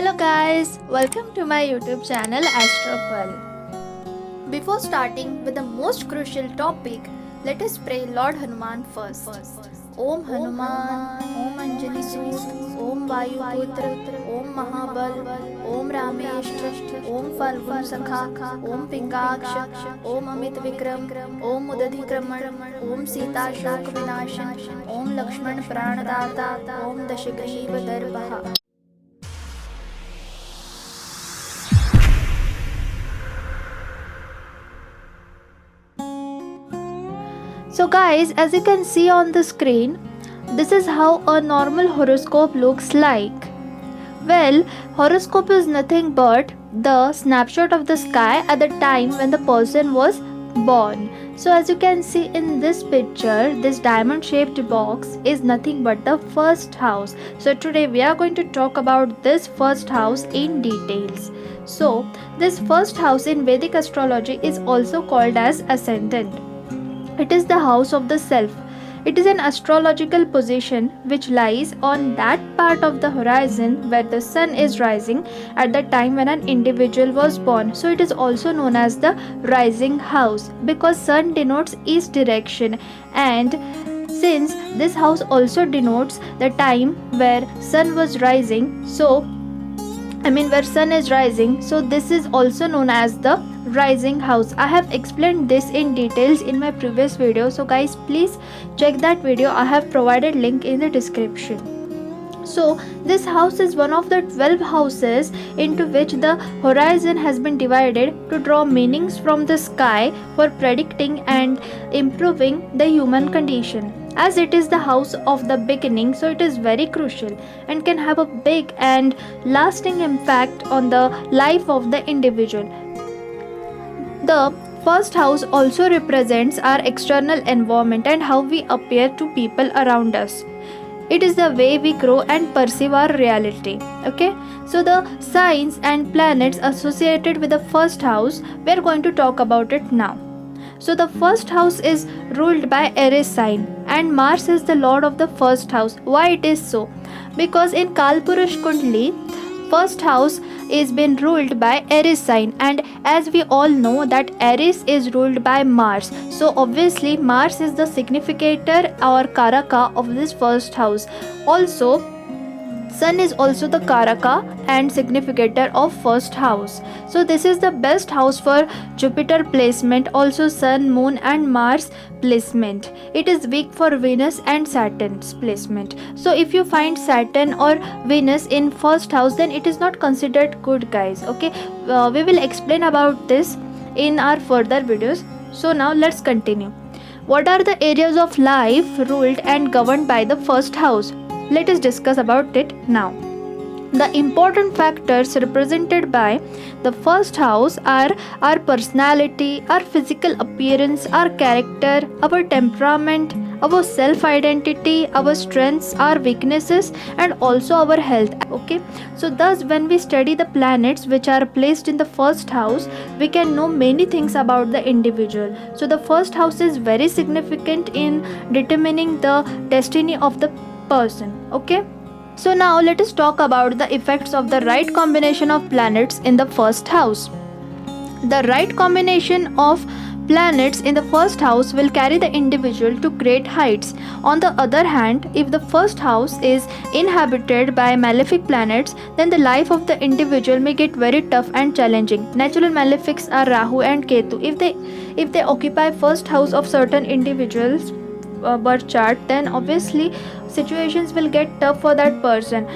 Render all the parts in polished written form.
Hello guys, welcome to my YouTube channel Astro. Before starting with the most crucial topic, let us pray Lord Hanuman first. Om Hanuman, Om Anjani Soot, Om Vayu Putra, Om Mahabal, Om Rameshtra, Om Falgun Sakha, Om Pingaksha, Om Amit Vikram, Om Mudadhikraman, Om Sita Shok Vinashan, Om Lakshman Pranadata, Om Dashagriva Darbaha. So guys, as you can see on the screen, this is how a normal horoscope looks like. Well, horoscope is nothing but the snapshot of the sky at the time when the person was born. So as you can see in this picture, this diamond shaped box is nothing but the first house. So today we are going to talk about this first house in details. So this first house in Vedic astrology is also called as ascendant. It is the house of the self. It is an astrological position which lies on that part of the horizon where the sun is rising at the time when an individual was born. So it is also known as the rising house because sun denotes east direction, and since this house also denotes the time where sun was rising, where sun is rising, so this is also known as the rising house. I have explained this in details in my previous video, so guys, please check that video. I have provided link in the description. So this house is one of the 12 houses into which the horizon has been divided to draw meanings from the sky for predicting and improving the human condition. As it is the house of the beginning, so it is very crucial and can have a big and lasting impact on the life of the individual. The first house also represents our external environment and how we appear to people around us. It is the way we grow and perceive our reality. Okay, so the signs and planets associated with the first house, we are going to talk about it now. So the first house is ruled by Aries sign and Mars is the lord of the first house. Why it is so? Because in Kalpurush Kundli, first house is been ruled by Aries sign, and as we all know that Aries is ruled by Mars, so obviously Mars is the significator or karaka of this first house. Also Sun is also the karaka and significator of first house. So this is the best house for Jupiter placement, also Sun, Moon and Mars placement. It is weak for Venus and Saturn's placement. So if you find Saturn or Venus in first house, then it is not considered good, guys. Okay, we will explain about this in our further videos. So now let's continue. What are the areas of life ruled and governed by the first house? Let us discuss about it now. The important factors represented by the first house are our personality, our physical appearance, our character, our temperament, our self-identity, our strengths, our weaknesses and also our health. Okay, so thus when we study the planets which are placed in the first house, we can know many things about the individual. So the first house is very significant in determining the destiny of the person. Okay, so now let us talk about the effects of the right combination of planets in the first house. The right combination of planets in the first house will carry the individual to great heights. On the other hand, if the first house is inhabited by malefic planets, then the life of the individual may get very tough and challenging. Natural malefics are Rahu and Ketu. If they occupy first house of certain individuals birth chart, then obviously situations will get tough for that person.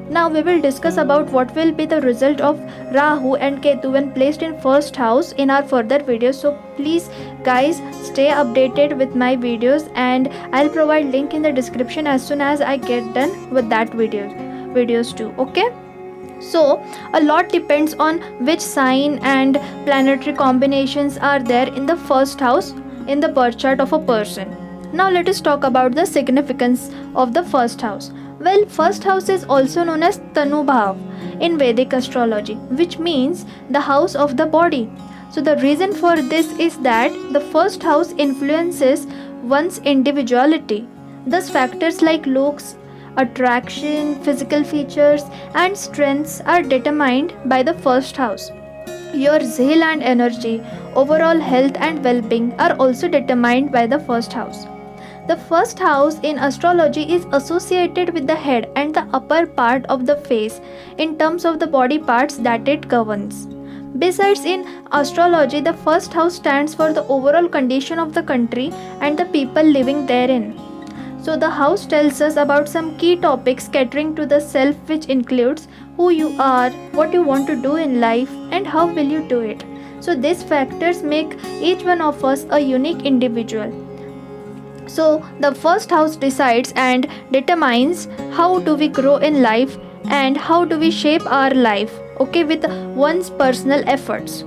Now we will discuss about what will be the result of Rahu and Ketu when placed in first house in our further videos. So please guys, stay updated with my videos and I'll provide link in the description as soon as I get done with that videos too. Okay, so a lot depends on which sign and planetary combinations are there in the first house in the birth chart of a person. Now let us talk about the significance of the first house. Well, first house is also known as Tanu Bhav in Vedic astrology, which means the house of the body. So the reason for this is that the first house influences one's individuality. Thus factors like looks, attraction, physical features, and strengths are determined by the first house. Your zeal and energy, overall health and well being are also determined by the first house. The first house in astrology is associated with the head and the upper part of the face in terms of the body parts that it governs. Besides, in astrology, the first house stands for the overall condition of the country and the people living therein. So, the house tells us about some key topics catering to the self, which includes who you are, what you want to do in life, and how will you do it. So, these factors make each one of us a unique individual. So, the first house decides and determines how do we grow in life and how do we shape our life, okay, with one's personal efforts.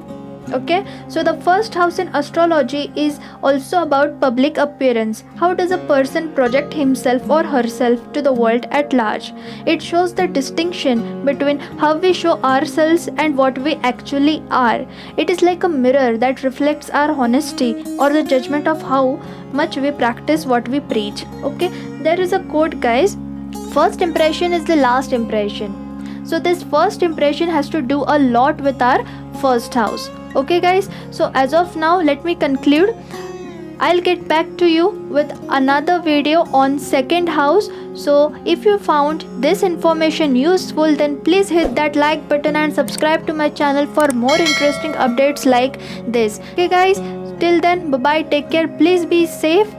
Okay, so the first house in astrology is also about public appearance. How does a person project himself or herself to the world at large? It shows the distinction between how we show ourselves and what we actually are. It is like a mirror that reflects our honesty or the judgment of how much we practice what we preach. Okay, there is a quote, guys: first impression is the last impression. So this first impression has to do a lot with our first house. Okay guys, so as of now, let me conclude. I'll get back to you with another video on second house. So if you found this information useful, then please hit that like button and subscribe to my channel for more interesting updates like this. Okay guys, till then, bye bye, take care, please be safe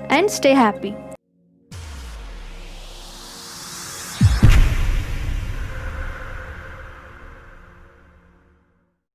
and stay happy.